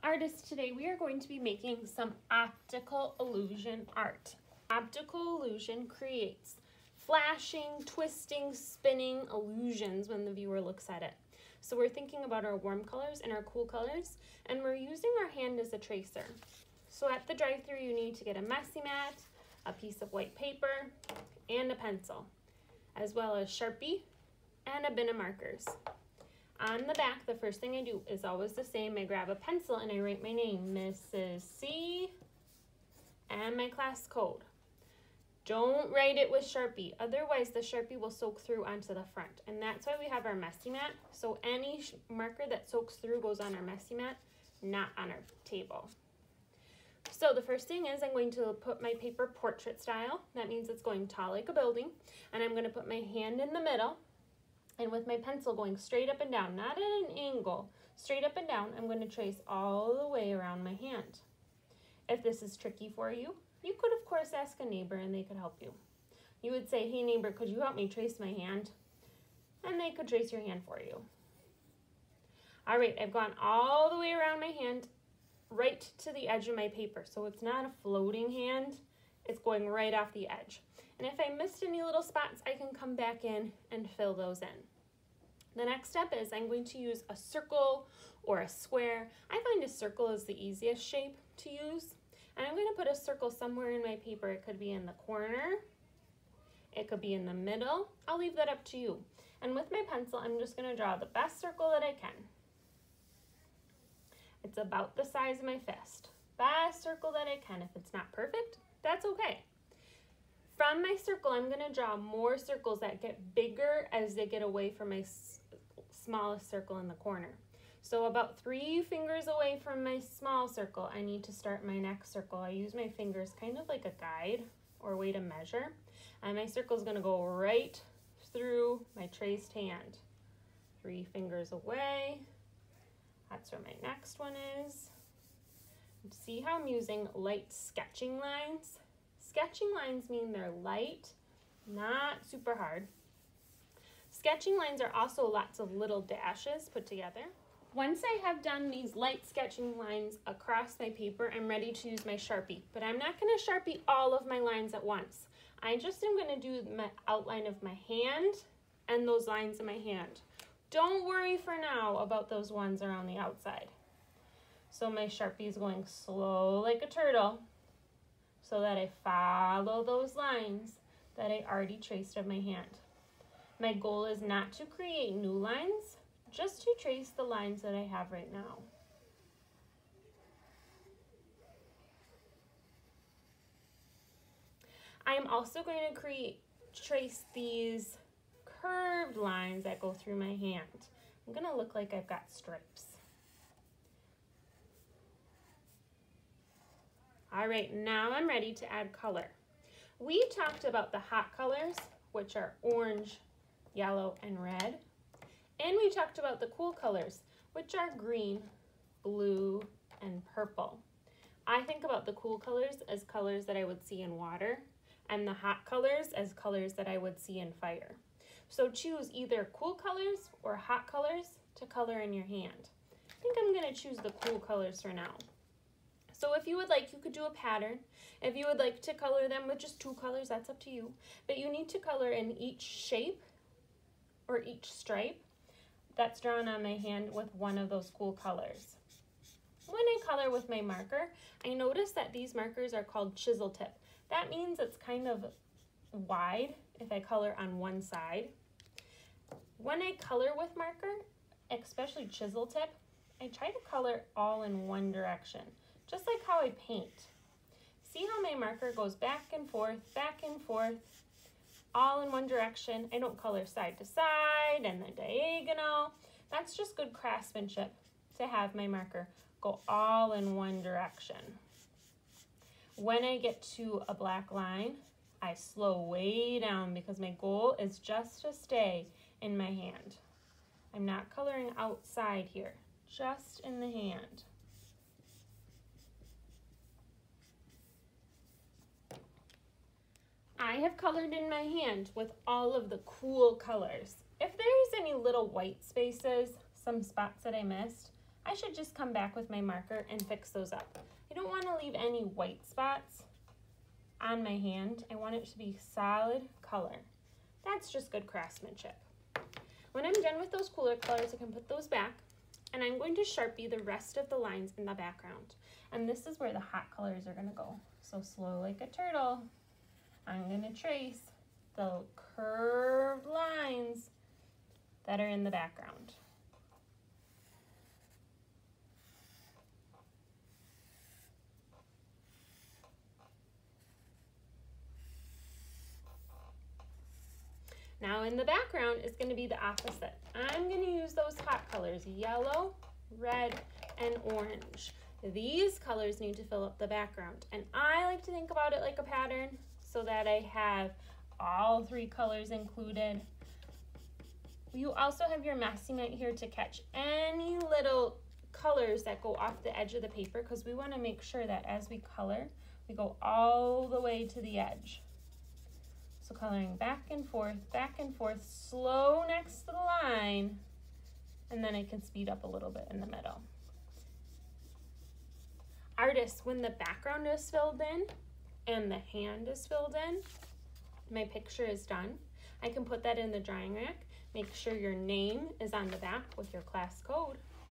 Artists, today we are going to be making some optical illusion art. Optical illusion creates flashing, twisting, spinning illusions when the viewer looks at it. So we're thinking about our warm colors and our cool colors, and we're using our hand as a tracer. So at the drive-thru you need to get a messy mat, a piece of white paper, and a pencil, as well as Sharpie and a bin of markers. On the back, the first thing I do is always the same. I grab a pencil and I write my name, Mrs. C, and my class code. Don't write it with Sharpie, otherwise the Sharpie will soak through onto the front. And that's why we have our messy mat. So any marker that soaks through goes on our messy mat, not on our table. So the first thing is I'm going to put my paper portrait style. That means it's going tall like a building. And I'm going to put my hand in the middle. And with my pencil going straight up and down, not at an angle, straight up and down, I'm going to trace all the way around my hand. If this is tricky for you, you could of course ask a neighbor and they could help you. You would say, hey neighbor, could you help me trace my hand? And they could trace your hand for you. All right, I've gone all the way around my hand, right to the edge of my paper. So it's not a floating hand, it's going right off the edge. And if I missed any little spots, I can come back in and fill those in. The next step is I'm going to use a circle or a square. I find a circle is the easiest shape to use. And I'm going to put a circle somewhere in my paper. It could be in the corner. It could be in the middle. I'll leave that up to you. And with my pencil, I'm just going to draw the best circle that I can. It's about the size of my fist. Best circle that I can. If it's not perfect, that's okay. From my circle, I'm going to draw more circles that get bigger as they get away from my smallest circle in the corner. So about 3 fingers away from my small circle, I need to start my next circle. I use my fingers kind of like a guide or way to measure. And my circle is going to go right through my traced hand. 3 fingers away. That's where my next one is. See how I'm using light sketching lines? Sketching lines mean they're light, not super hard. Sketching lines are also lots of little dashes put together. Once I have done these light sketching lines across my paper, I'm ready to use my Sharpie. But I'm not going to Sharpie all of my lines at once. I just am going to do my outline of my hand and those lines in my hand. Don't worry for now about those ones around the outside. So my Sharpie is going slow like a turtle, so that I follow those lines that I already traced of my hand. My goal is not to create new lines, just to trace the lines that I have right now. I am also going to trace these curved lines that go through my hand. I'm going to look like I've got stripes. All right, now I'm ready to add color. We talked about the hot colors, which are orange, yellow, and red. And we talked about the cool colors, which are green, blue, and purple. I think about the cool colors as colors that I would see in water, and the hot colors as colors that I would see in fire. So choose either cool colors or hot colors to color in your hand. I think I'm going to choose the cool colors for now. So if you would like, you could do a pattern. If you would like to color them with just 2 colors, that's up to you. But you need to color in each shape or each stripe that's drawn on my hand with one of those cool colors. When I color with my marker, I notice that these markers are called chisel tip. That means it's kind of wide if I color on one side. When I color with marker, especially chisel tip, I try to color all in one direction. Just like how I paint. See how my marker goes back and forth, all in one direction. I don't color side to side and the diagonal. That's just good craftsmanship to have my marker go all in one direction. When I get to a black line, I slow way down because my goal is just to stay in my hand. I'm not coloring outside here, just in the hand. I have colored in my hand with all of the cool colors. If there's any little white spaces, some spots that I missed, I should just come back with my marker and fix those up. I don't want to leave any white spots on my hand. I want it to be solid color. That's just good craftsmanship. When I'm done with those cooler colors, I can put those back, and I'm going to Sharpie the rest of the lines in the background. And this is where the hot colors are going to go. So slow like a turtle, I'm going to trace the curved lines that are in the background. Now in the background is going to be the opposite. I'm going to use those hot colors, yellow, red, and orange. These colors need to fill up the background, and I like to think about it like a pattern so that I have all three colors included. You also have your masking mitt here to catch any little colors that go off the edge of the paper, because we want to make sure that as we color, we go all the way to the edge. So coloring back and forth, slow next to the line, and then I can speed up a little bit in the middle. Artists, when the background is filled in and the hand is filled in, my picture is done. I can put that in the drying rack. Make sure your name is on the back with your class code.